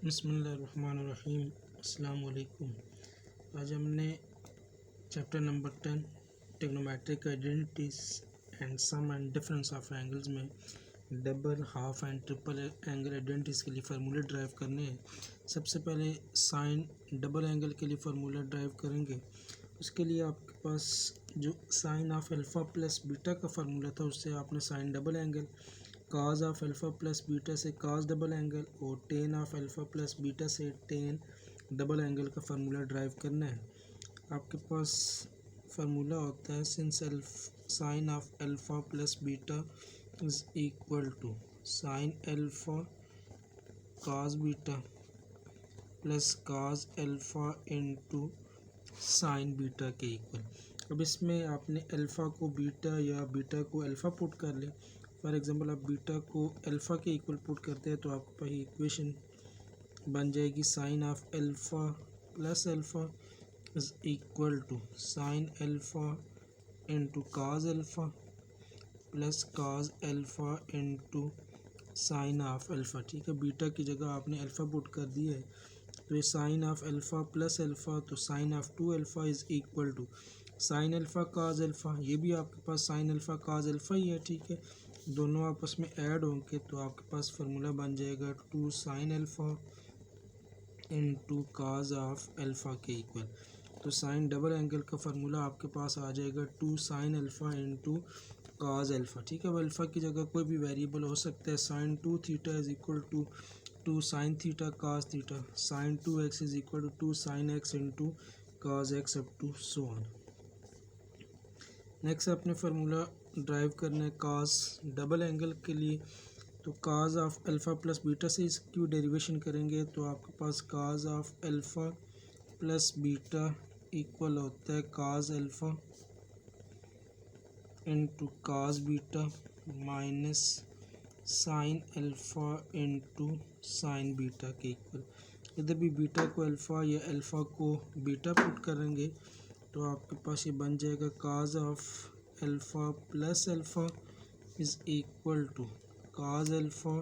बिस्मिल्लाहिर्रहमानिर्रहीम। अस्सलाम वालेकुम। आज हमने chapter number 10 trigonometric identities and sum and difference of angles में double, half and triple angle identities के लिए फार्मूले ड्राइव करने हैं। सबसे पहले साइन डबल एंगल के लिए फार्मूला ड्राइव करेंगे। उसके लिए आपके पास जो sine of alpha plus beta का फार्मूला था उससे आपने sine double angle, cos of alpha plus beta से काज डबल एंगल और tan of alpha plus beta से टेन डबल एंगल का फार्मूला ड्राइव करना है। आपके पास फार्मूला होता है since sine of alpha plus beta is equal to sine alpha cos beta plus cos alpha into sine beta के इक्वल। अब इसमें आपने अल्फ़ा को बीटा या बीटा को अल्फ़ा पुट कर लें। फॉर एग्ज़ाम्पल आप बीटा को अल्फ़ा के इक्वल पुट करते हैं तो आपके पास इक्वेशन बन जाएगी sine of alpha plus alpha is equal to sine alpha into cos alpha plus cos alpha into sine of alpha. ठीक है, बीटा की जगह आपने अल्फ़ा पुट कर दिया है तो ये sine of alpha plus alpha तो sine of two alpha is equal to sine alpha cos alpha. ये भी आपके पास साइन अल्फ़ा काज अल्फ़ा ही है। ठीक है, दोनों आपस में ऐड होंगे तो आपके पास फार्मूला बन जाएगा two sine alpha into cos of alpha के इक्वल। तो साइन डबल एंगल का फार्मूला आपके पास आ जाएगा two sine alpha into cos alpha. ठीक है, अब अल्फ़ा की जगह कोई भी वेरिएबल हो सकता है। Sine two theta is equal to two sine theta cos theta, sine two x is equal to two sine x into cos x up to so on. Next अपने फार्मूला ड्राइव करना है cos double angle के लिए। तो cos of alpha plus beta से इसकी derivation करेंगे तो आपके पास cos of alpha plus beta equal होता है cos alpha into cos beta minus sine alpha into sine beta के इक्वल। इधर भी बीटा को अल्फ़ा या अल्फ़ा को बीटा पुट करेंगे तो आपके पास ये बन जाएगा cos of alpha plus alpha is equal to cos alpha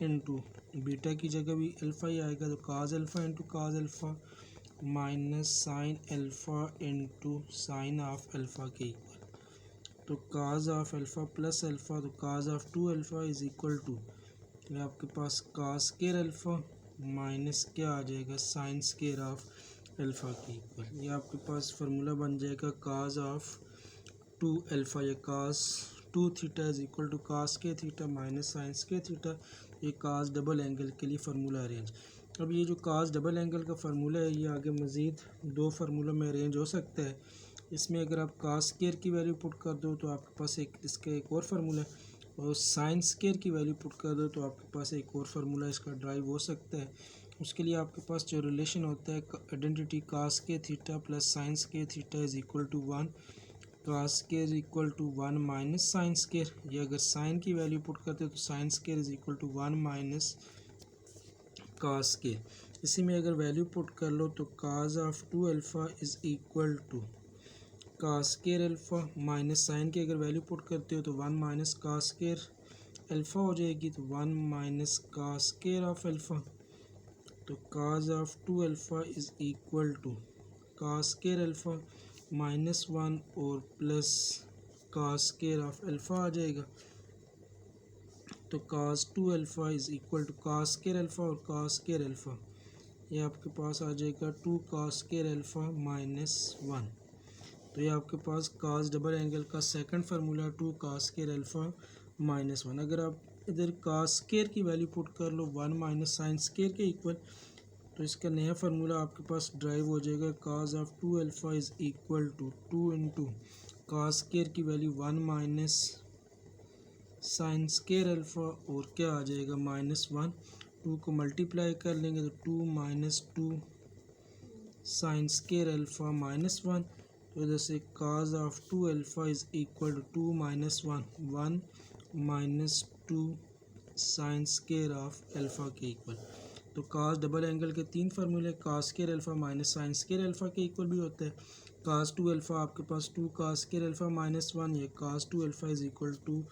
into beta की जगह भी अल्फ़ा ही आएगा तो cos alpha into cos alpha minus sine alpha into sine of alpha के इक्वल। तो cos of alpha plus alpha तो cos of two alpha is equal to ये आपके पास काज स्केयर अल्फ़ा माइनस क्या आ जाएगा साइन स्केयर ऑफ अल्फ़ा के इक्वल। ये आपके पास फार्मूला बन जाएगा काज ऑफ टू अल्फ़ा या cos two theta is equal to cos के थीटा माइनस साइन के थीटा। ये काज डबल एंगल के लिए फार्मूला अरेंज। अब ये जो काज डबल एंगल का फार्मूला है ये आगे मज़ीद दो फार्मूलों में अरेंज हो सकता है। इसमें अगर आप काज स्केयर की वैल्यू पुट कर दो तो आपके पास इसका एक और फार्मूला है और साइन स्केयर की वैल्यू पुट कर दो तो आपके पास एक और फार्मूला इसका ड्राइव हो सकता है। उसके लिए आपके पास जो रिलेशन होता है आइडेंटिटी काज के थीटा प्लस साइंस के theta is equal to one, cos square equal to one minus sine square. ये अगर साइन की वैल्यू पुट करते हो तो sine square is equal to one minus cos square. इसी में अगर वैल्यू पुट कर लो तो cos of two alpha is equal to cos square alpha minus sine की अगर वैल्यू पुट करते हो तो one minus cos square alpha हो जाएगी तो one minus cos square of alpha. तो cos of two alpha is equal to cos square alpha minus one और plus cos square of alpha आ जाएगा। तो cos two alpha is equal to cos square alpha और cos square alpha ये आपके पास आ जाएगा two cos square alpha minus one. तो ये आपके पास काज डबल एंगल का second formula two cos square alpha minus one. अगर आप इधर काज स्केयर की वैल्यू पुट कर लो वन माइनस साइन स्केयर के इक्वल तो इसका नया फार्मूला आपके पास ड्राइव हो जाएगा cos of two alpha is equal to two into cos square की value one minus sine square alpha और क्या आ जाएगा माइनस वन। टू को मल्टीप्लाई कर लेंगे तो two minus two sine square alpha minus one. तो इधर से cos of two alpha is equal to two minus one, one minus two sine square of alpha के इक्वल। तो काज डबल एंगल के तीन फार्मूले cos square alpha minus sine square alpha के equal भी होता है। काज टू अल्फ़ा आपके पास two cos square alpha minus one, ये cos two alpha is equal to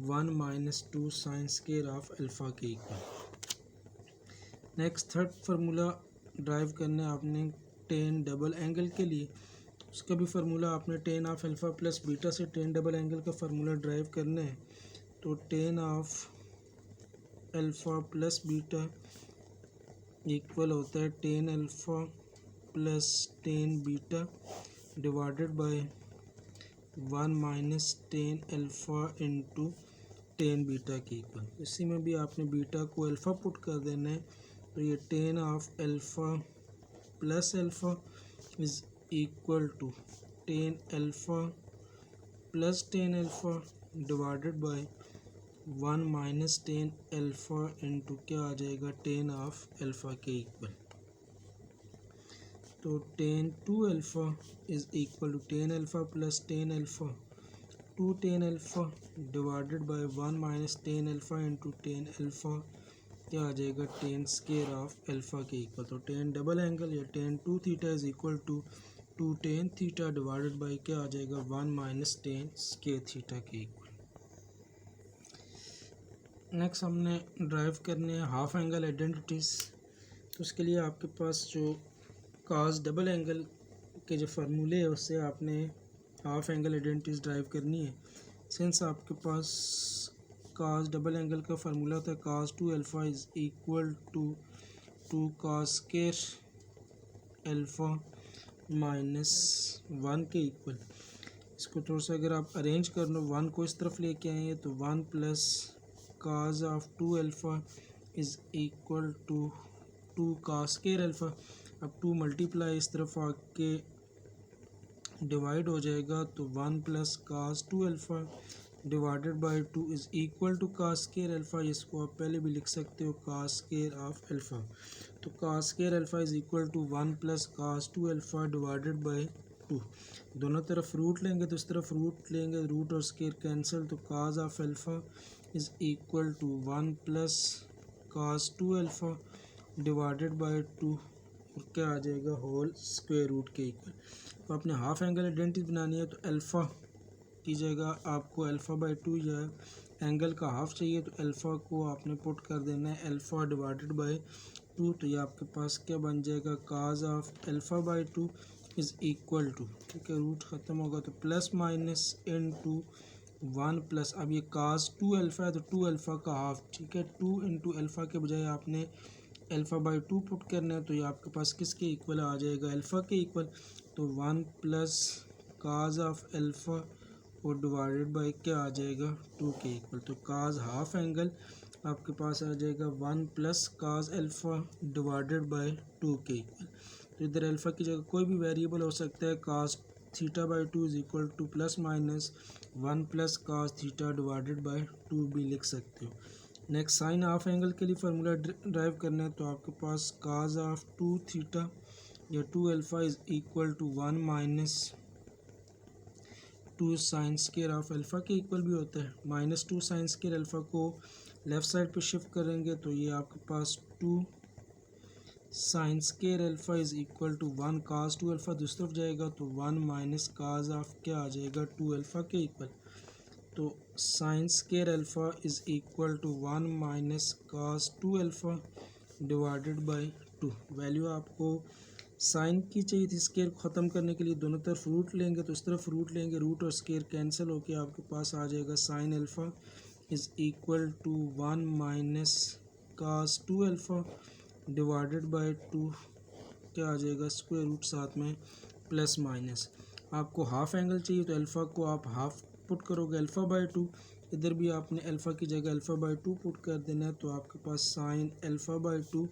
one minus two sine square of alpha के equal. Next third formula derive करना है आपने टेन डबल एंगल के लिए। उसका भी फार्मूला आपने ten of alpha plus beta से टेन डबल एंगल का फार्मूला ड्राइव करना है। तो tan of alpha plus beta equal होता है tan alpha plus tan beta divided by 1 minus tan alpha into tan beta के इक्वल। इसी में भी आपने बीटा को अल्फ़ा पुट कर देना है। तो ये tan of alpha plus alpha is equal to tan alpha plus tan alpha divided by 1 minus tan alpha into क्या आ जाएगा टेन ऑफ अल्फ़ा के इक्वल। तो tan two alpha is equal to tan alpha plus tan alpha two tan alpha divided by 1 minus tan alpha into tan alpha क्या आ जाएगा tan square of alpha के equal. तो tan double angle या ten two theta is equal to two tan theta divided by क्या आ जाएगा 1 minus tan square theta के इक्वल। नेक्स्ट हमने ड्राइव करने हैं हाफ एंगल आइडेंटिटीज़। तो उसके लिए आपके पास जो काज डबल एंगल के जो फार्मूले है उससे आपने हाफ एंगल आइडेंटिटीज़ ड्राइव करनी है। सिंस आपके पास काज डबल एंगल का फार्मूला होता है cos two alpha is equal to two cos square alpha minus 1 के इक्वल। इसको थोड़ा सा अगर आप अरेंज कर लो 1 को इस तरफ लेके आएंगे तो 1 plus cos of two alpha is equal to two cos square alpha. अब 2 मल्टीप्लाई इस तरफ आके डिवाइड हो जाएगा तो 1 plus cos two alpha divided by 2 is equal to cos square alpha. इसको आप पहले भी लिख सकते हो काज स्केयर ऑफ अल्फ़ा। तो cos square alpha is equal to 1 plus cos two alpha divided by 2। दोनों तरफ रूट लेंगे तो इस तरफ रूट लेंगे, रूट और स्केयर कैंसिल। तो cos of alpha is equal to 1 plus cos two alpha divided by 2 और क्या आ जाएगा होल स्क्वायर रूट के इक्वल। तो आपने हाफ एंगल आइडेंटिटी बनानी है तो अल्फ़ा की जगह आपको अल्फ़ा बाय 2 या एंगल का हाफ चाहिए तो अल्फ़ा को आपने पुट कर देना है अल्फ़ा डिवाइडेड बाय 2। तो ये आपके पास क्या बन जाएगा cos of alpha by 2 is equal to, ठीक है, रूट ख़त्म होगा तो plus minus into 1 plus, अब ये काज टू अल्फ़ा है तो टू अल्फ़ा का हाफ, ठीक है, 2 इंटू अल्फ़ा के बजाय आपने अल्फ़ा बाय 2 पुट करना है। तो ये आपके पास किसके इक्वल आ जाएगा अल्फ़ा के इक्वल। तो 1 प्लस काज ऑफ अल्फ़ा और डिवाइडेड बाय क्या आ जाएगा 2 के इक्वल। तो काज हाफ एंगल आपके पास आ जाएगा 1 plus cos alpha divided by 2 के इक्वल। तो इधर अल्फ़ा की जगह कोई भी वेरिएबल हो सकता है। काज theta by 2 is equal to plus minus 1 plus cause theta divided by 2 भी लिख सकते हो। नेक्स्ट साइन हाफ एंगल के लिए फार्मूला ड्राइव करना है तो आपके पास काज ऑफ 2 थीटा या 2 alpha is equal to 1 minus 2 sine square of alpha के इक्वल भी होता है। माइनस 2 साइन स्केयर अल्फ़ा को लेफ़्ट साइड पे शिफ्ट करेंगे तो ये आपके पास 2 sine square alpha is equal to 1 cos 2 alpha दूसरी तरफ जाएगा तो 1 माइनस काज ऑफ क्या आ जाएगा 2 अल्फ़ा के इक्वल। तो sine square alpha is equal to 1 minus cos 2 alpha divided by 2। Value आपको साइन की चाहिए थी, स्केयर ख़त्म करने के लिए दोनों तरफ रूट लेंगे तो इस तरफ रूट लेंगे, रूट और स्केयर कैंसिल होके आपके पास आ जाएगा sine alpha is equal to 1 minus cos 2 alpha divided by 2 क्या आ जाएगा स्क्वायर रूट साथ में प्लस माइनस। आपको हाफ एंगल चाहिए तो अल्फ़ा को आप हाफ पुट करोगे अल्फ़ा बाय 2, इधर भी आपने अल्फ़ा की जगह अल्फ़ा बाय 2 पुट कर देना है। तो आपके पास sine alpha by 2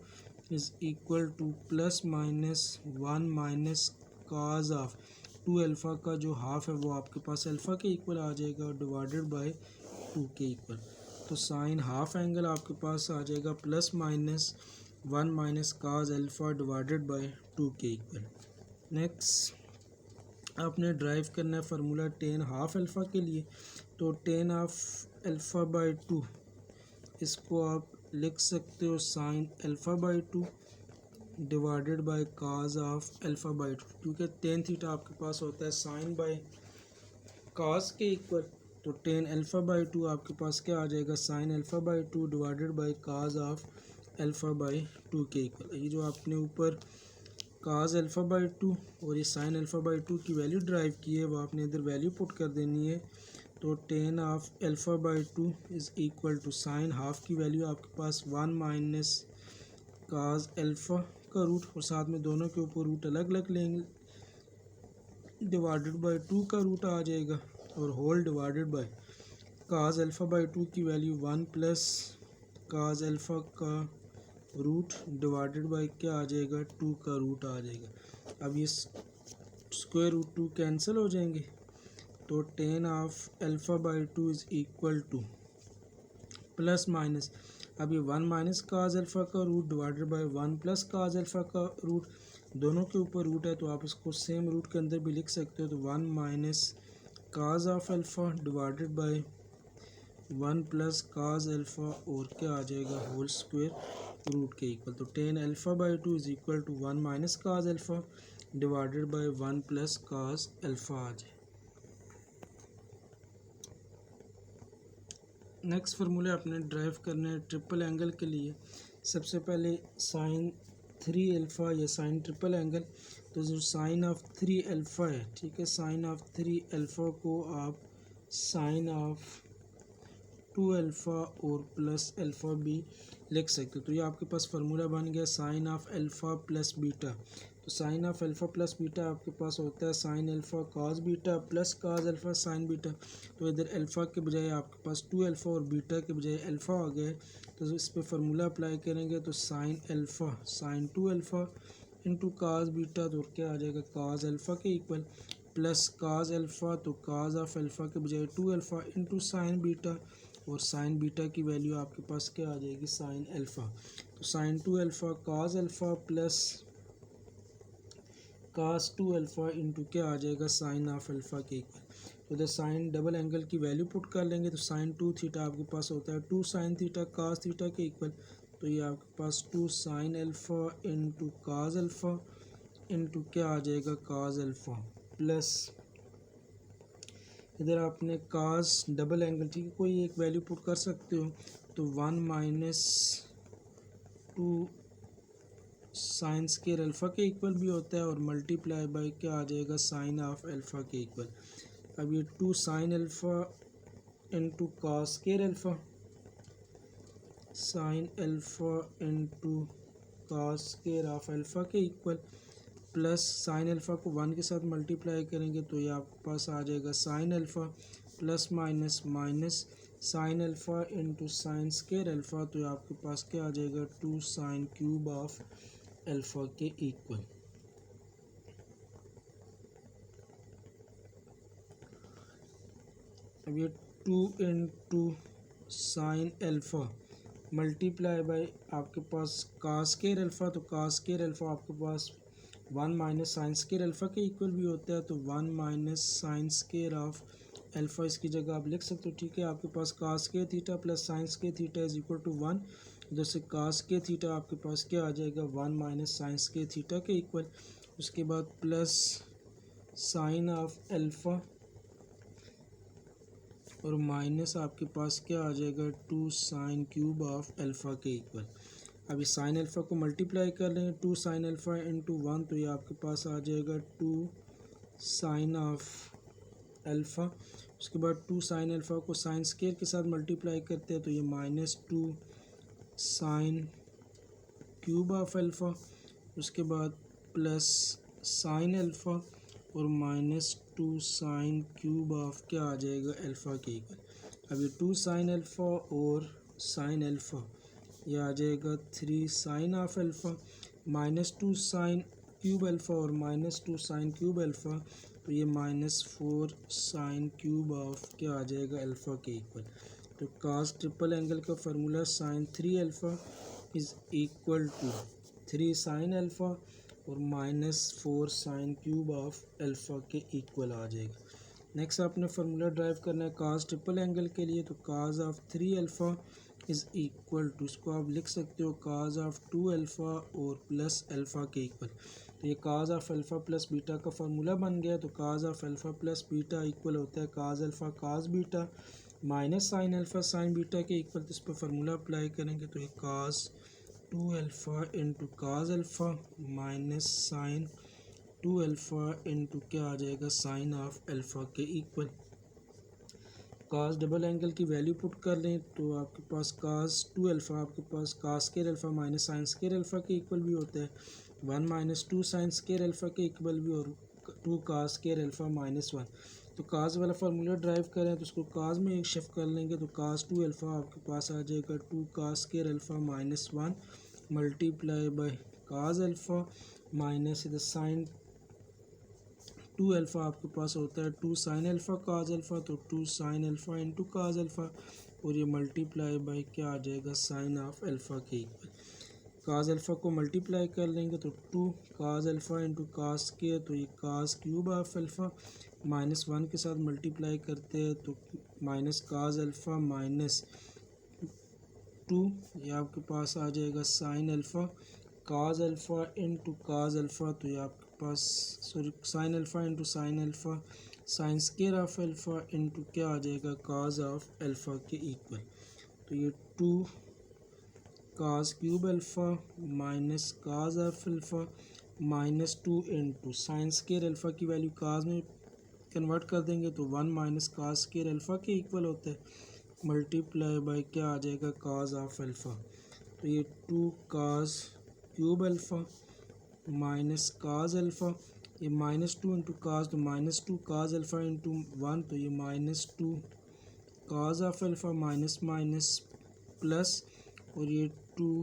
is equal to plus minus 1 minus cos of 2 alpha का जो हाफ है वो आपके पास अल्फ़ा के इक्वल आ जाएगा डिवाइडेड बाय 2 के इक्वल। तो साइन हाफ एंगल आपके पास आ जाएगा plus minus 1 minus cos alpha divided by 2 के इक्वल। नेक्स्ट आपने ड्राइव करना है फार्मूला टेन हाफ अल्फ़ा के लिए। तो टेन ऑफ अल्फ़ा बाय 2 इसको आप लिख सकते हो sign alpha by 2 divided by cause of alpha by 2, क्योंकि टेन थीटा आपके पास होता है साइन बाय काज के इक्वल। तो टेन अल्फ़ा बाय 2 आपके पास क्या आ जाएगा sine alpha by 2 divided by cause of alpha by to के इक्वल। ये जो आपने ऊपर काज अल्फ़ा बाई टू और ये साइन अल्फ़ा बाई टू की वैल्यू ड्राइव की है, वो आपने इधर वैल्यू पुट कर देनी है। तो tan of alpha by two is equal to sine half की वैल्यू आपके पास वन माइनस काज अल्फ़ा का रूट, और साथ में दोनों के ऊपर रूट अलग अलग लेंगे, डिवाइडेड बाई टू का रूट आ जाएगा, और whole divided by cos alpha by two की value one plus cos alpha का रूट डिवाइडेड बाई क्या आ जाएगा, टू का रूट आ जाएगा। अब ये स्क्वायर रूट टू कैंसिल हो जाएंगे, तो tan of alpha by two is equal to plus minus, अब ये वन माइनस काज अल्फ़ा का root divided by one plus cos alpha का रूट, दोनों के ऊपर रूट है तो आप इसको सेम रूट के अंदर भी लिख सकते हो। तो one minus cos of alpha divided by one plus cos alpha और क्या आ जाएगा, होल स्क्वायर रूट के इक्वल। तो tan alpha by two is equal to one minus cos alpha divided by one plus cos alpha आ जाए। Next फार्मूले आपने ड्राइव करने हैं ट्रिपल एंगल के लिए। सबसे पहले साइन थ्री अल्फ़ा या साइन ट्रिपल एंगल, तो जो साइन ऑफ थ्री अल्फ़ा है, ठीक है, साइन ऑफ थ्री अल्फ़ा को आप साइन ऑफ टू अल्फ़ा और प्लस अल्फ़ा भी लिख सकते हो। तो ये आपके पास फार्मूला बन गया sine of alpha plus beta. तो sine of alpha plus beta आपके पास होता है sine alpha cos beta plus cos alpha sine beta. तो इधर अल्फ़ा के बजाय आपके पास टू अल्फ़ा और बीटा के बजाय अल्फ़ा आ गया है, तो इस पर फार्मूला अप्लाई करेंगे तो sine alpha sine two alpha into cos beta, तो क्या आ जाएगा, काज अल्फ़ा के इक्वल, प्लस काज अल्फ़ा, तो काज ऑफ अल्फ़ा के बजाय two alpha into sine beta, और साइन बीटा की वैल्यू आपके पास क्या आ जाएगी, साइन अल्फ़ा। तो sine two alpha cos alpha plus cos two alpha into क्या आ जाएगा, साइन ऑफ अल्फ़ा के इक्वल। तो इधर साइन डबल एंगल की वैल्यू पुट कर लेंगे, तो साइन टू थीटा आपके पास होता है two sine theta cos theta के इक्वल। तो ये आपके पास two sine alpha into cos alpha into क्या आ जाएगा, काज अल्फ़ा, प्लस इधर आपने कास डबल एंगल, ठीक है, कोई एक वैल्यू पुट कर सकते हो, तो one minus two sine square alpha के इक्वल भी होता है, और मल्टीप्लाई बाय क्या आ जाएगा, साइन ऑफ अल्फ़ा के इक्वल। अब ये two sine alpha into cos square alpha, sine alpha into cos square of alpha के इक्वल, प्लस साइन अल्फ़ा को वन के साथ मल्टीप्लाई करेंगे तो ये आपके पास आ जाएगा sine alpha plus minus minus sine alpha into sine square alpha, तो ये आपके पास क्या आ जाएगा, two sine cube of alpha के इक्वल। अब ये two into sine alpha multiply by आपके पास कास स्केयर अल्फ़ा, तो कास स्केयर अल्फ़ा आपके पास one minus sine square alpha के इक्वल भी होता है, तो one minus sine square of alpha इसकी जगह आप लिख सकते हो, ठीक है। आपके पास cos square theta plus sine square theta is equal to one, जैसे कास स्केयर थीटा आपके पास क्या आ जाएगा, one minus sine square theta के इक्वल, उसके बाद प्लस साइन ऑफ अल्फ़ा और माइनस आपके पास क्या आ जाएगा, two sine cube of alpha के इक्वल। अभी साइन अल्फ़ा को मल्टीप्लाई कर लेंगे, two sine alpha into one, तो ये आपके पास आ जाएगा टू साइन ऑफ अल्फ़ा। उसके बाद टू साइन अल्फ़ा को साइन स्केयर के साथ मल्टीप्लाई करते हैं तो ये minus two sine cube of alpha, उसके बाद प्लस साइन अल्फ़ा और minus two sine cube of क्या आ जाएगा, अल्फ़ा के इक्वल। अब ये टू साइन अल्फ़ा और साइन अल्फ़ा ये आ जाएगा three sine of alpha minus two sine cube alpha और minus two sine cube alpha, तो ये minus four sine cube of क्या आ जाएगा, अल्फ़ा के इक्वल। तो कास ट्रिपल एंगल का formula sine three alpha is equal to three sine alpha और minus four sine cube of alpha के इक्वल आ जाएगा। नेक्स्ट आपने फार्मूला ड्राइव करना है कास ट्रिपल एंगल के लिए, तो cos of three alpha is equal to, इसको आप लिख सकते हो कास ऑफ टू अल्फ़ा और प्लस अल्फ़ा के इक्वल। तो ये cos of alpha plus beta का फार्मूला बन गया, तो cos of alpha plus beta equal होता है cos alpha cos beta minus sine alpha sine beta के इक्वल। तो इस पर फार्मूला अप्लाई करेंगे तो ये cos two alpha into cos alpha minus sine two alpha into क्या आ जाएगा साइन ऑफ अल्फ़ा के इक्वल। काज डबल एंगल की वैल्यू पुट कर लें तो आपके पास काज टू अल्फ़ा आपके पास cos square alpha minus sine square alpha के इक्वल भी होता है, one minus two sine square alpha के इक्वल भी, और two cos square alpha minus one. तो काज वाला फार्मूला ड्राइव करें तो उसको काज में शिफ्ट कर लेंगे तो काज टू अल्फ़ा आपके पास आ जाएगा two cos square alpha minus one multiply by cos alpha minus the sine two alpha आपके पास होता है two sine alpha cos alpha, तो two sine alpha into cos alpha, और ये मल्टीप्लाई बाय क्या आ जाएगा साइन ऑफ अल्फ़ा के इक्वल। काज अल्फ़ा को मल्टीप्लाई कर लेंगे तो two cos alpha into cos के, तो ये cos cube of alpha minus one के साथ मल्टीप्लाई करते हैं तो minus cos alpha minus two, ये आपके पास आ जाएगा sine alpha cos alpha into cos alpha, तो ये आपके पास sorry sine alpha into sine alpha sine square of alpha into क्या आ जाएगा काज ऑफ अल्फ़ा के इक्वल। तो ये two cos cube alpha minus cos of alpha minus two into sine square alpha की वैल्यू काज में convert कर देंगे तो one minus cos square alpha के इक्वल होता है, मल्टीप्लाई बाय क्या आ जाएगा काज ऑफ अल्फ़ा। तो ये two cos cube alpha minus cos alpha, ये माइनस टू इंटू काज तो minus two cos alpha into one, तो ये minus two cos of alpha minus minus plus, और ये टू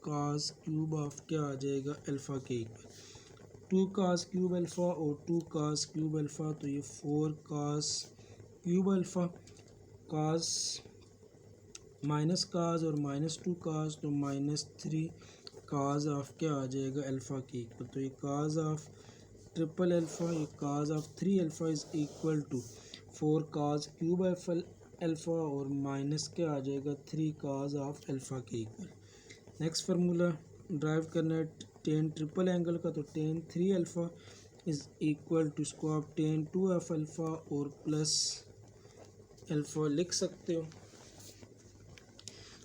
काज क्यूब ऑफ क्या आ जाएगा अल्फ़ा के equal. To cos cube alpha और टू काज क्यूब अल्फ़ा, तो ये four cos cube alpha cos minus cos और माइनस टू काज, तो माइनस थ्री काज ऑफ क्या आ जाएगा अल्फ़ा के इक्वल। तो ये काज ऑफ ट्रिपल अल्फ़ा ये cos of three alpha is equal to four cos cube alpha और माइनस क्या आ जाएगा थ्री काज ऑफ अल्फ़ा के इक्वल। नेक्स्ट फार्मूला ड्राइव करना है टेन ट्रिपल एंगल का, तो tan three alpha is equal to इसको आप टेन टू ऑफ अल्फ़ा और प्लस अल्फ़ा लिख सकते हो।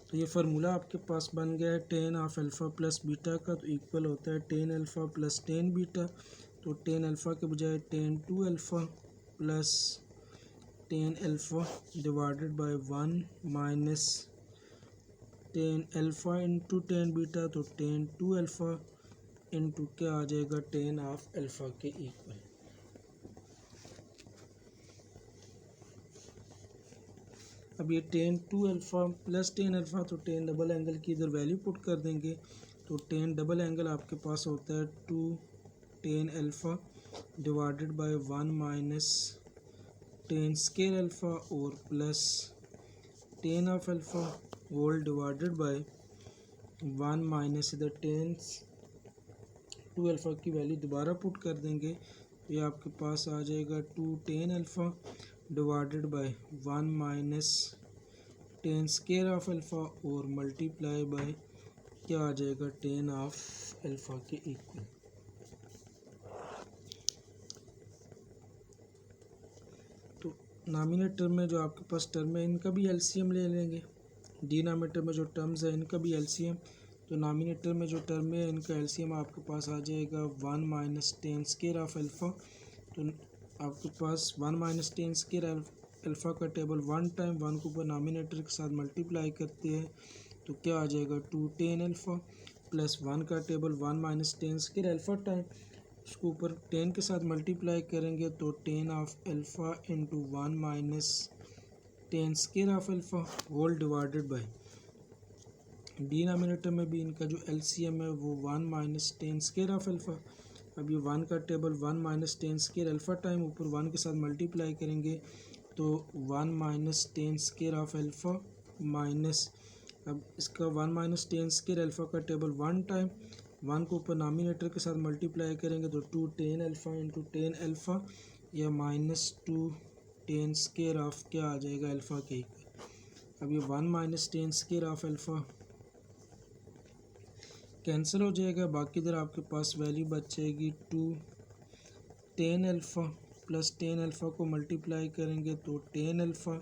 तो ये फार्मूला आपके पास बन गया है tan of alpha plus beta का, तो इक्वल होता है tan alpha plus tan beta, तो टेन अल्फ़ा के बजाय tan two alpha plus tan alpha divided by one minus tan alpha into tan beta, तो टेन टू अल्फ़ा इंटू क्या आ जाएगा टेन ऑफ अल्फ़ा के इक्वल। अब ये tan two alpha plus tan alpha, तो टेन डबल एंगल की इधर वैल्यू पुट कर देंगे तो टेन डबल एंगल आपके पास होता है two tan alpha divided by one minus tan square alpha और plus tan of alpha whole divided by one minus इधर टेन टू अल्फ़ा की वैल्यू दोबारा पुट कर देंगे तो ये आपके पास आ जाएगा two tan alpha divided by one minus tan square of alpha और मल्टीप्लाई बाय क्या आ जाएगा टेन ऑफ अल्फ़ा के इक्वल। तो नामिनेटर में जो आपके पास टर्म है इनका भी एलसीएम ले लेंगे, डिनोमिनेटर में जो टर्म्स है इनका भी एलसीएम। तो नामिनेटर में जो टर्म है इनका एलसीएम आपके पास आ जाएगा one minus tan square of alpha, तो आपके पास one minus tan square alpha का टेबल वन टाइम वन को ऊपर नामिनेटर के साथ मल्टीप्लाई करते हैं तो क्या आ जाएगा two tan alpha plus one का table one minus tan square alpha time उसको ऊपर टेन के साथ मल्टीप्लाई करेंगे तो tan of alpha into one minus tan square of alpha whole divided by denominator में भी इनका जो एलसीएम है वो one minus tan square of alpha. अब ये वन का table one minus tan square alpha time ऊपर वन के साथ मल्टीप्लाई करेंगे तो one minus tan square of alpha minus अब इसका one minus tan square alpha का टेबल वन टाइम वन को ऊपर नामिनेटर के साथ मल्टीप्लाई करेंगे तो two tan alpha into tan alpha या minus two tan square of क्या आ जाएगा अल्फ़ा के इक्वल। अब ये one minus tan square of alpha cancel हो जाएगा, बाकी इधर आपके पास वैल्यू बच जाएगी two tan alpha plus tan alpha को मल्टीप्लाई करेंगे तो tan alpha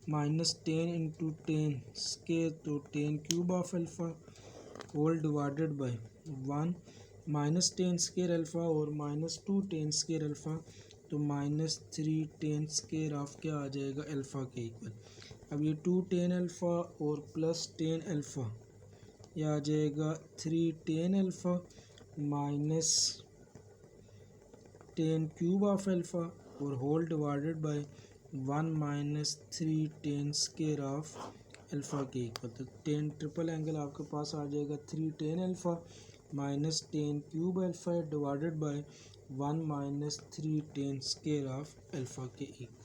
minus tan into tan square तो tan cube of alpha whole divided by 1 minus tan square alpha और माइनस 2 टेन स्केयर अल्फ़ा, तो माइनस 3 टेन स्केयर ऑफ क्या आ जाएगा alpha के इक्वल। अब ये 2 टेन अल्फ़ा और प्लस टेन अल्फ़ा, यह आ जाएगा 3 tan alpha minus 10 cube of alpha और whole divided by 1 minus 3 tan square of alpha के इक्वल। तो 10 ट्रिपल एंगल आपके पास आ जाएगा 3 tan alpha minus 10 cube alpha divided by 1 minus 3 tan square of alpha के इक्वल।